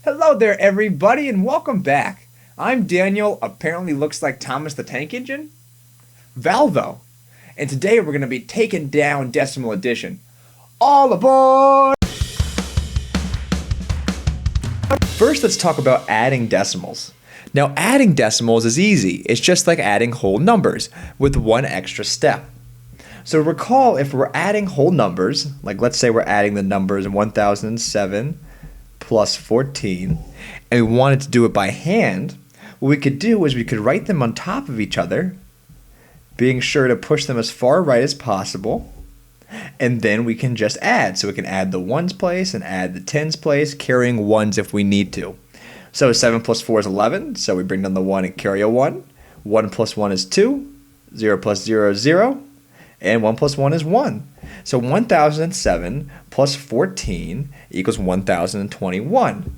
Hello there, everybody, and welcome back. I'm Daniel, apparently looks like Thomas the Tank Engine, Valvo, and today we're going to be taking down decimal addition. All aboard! First, let's talk about adding decimals. Now, adding decimals is easy. It's just like adding whole numbers with one extra step. So recall, if we're adding whole numbers, like let's say we're adding the numbers 1007 plus 14, and we wanted to do it by hand, what we could do is we could write them on top of each other, being sure to push them as far right as possible, and then we can just add. So we can add the ones place and add the tens place, carrying ones if we need to. So 7 plus 4 is 11, so we bring down the 1 and carry a 1. 1 plus 1 is 2, 0 plus 0 is 0, and 1 plus 1 is 1. So 1007 plus 14 equals 1021.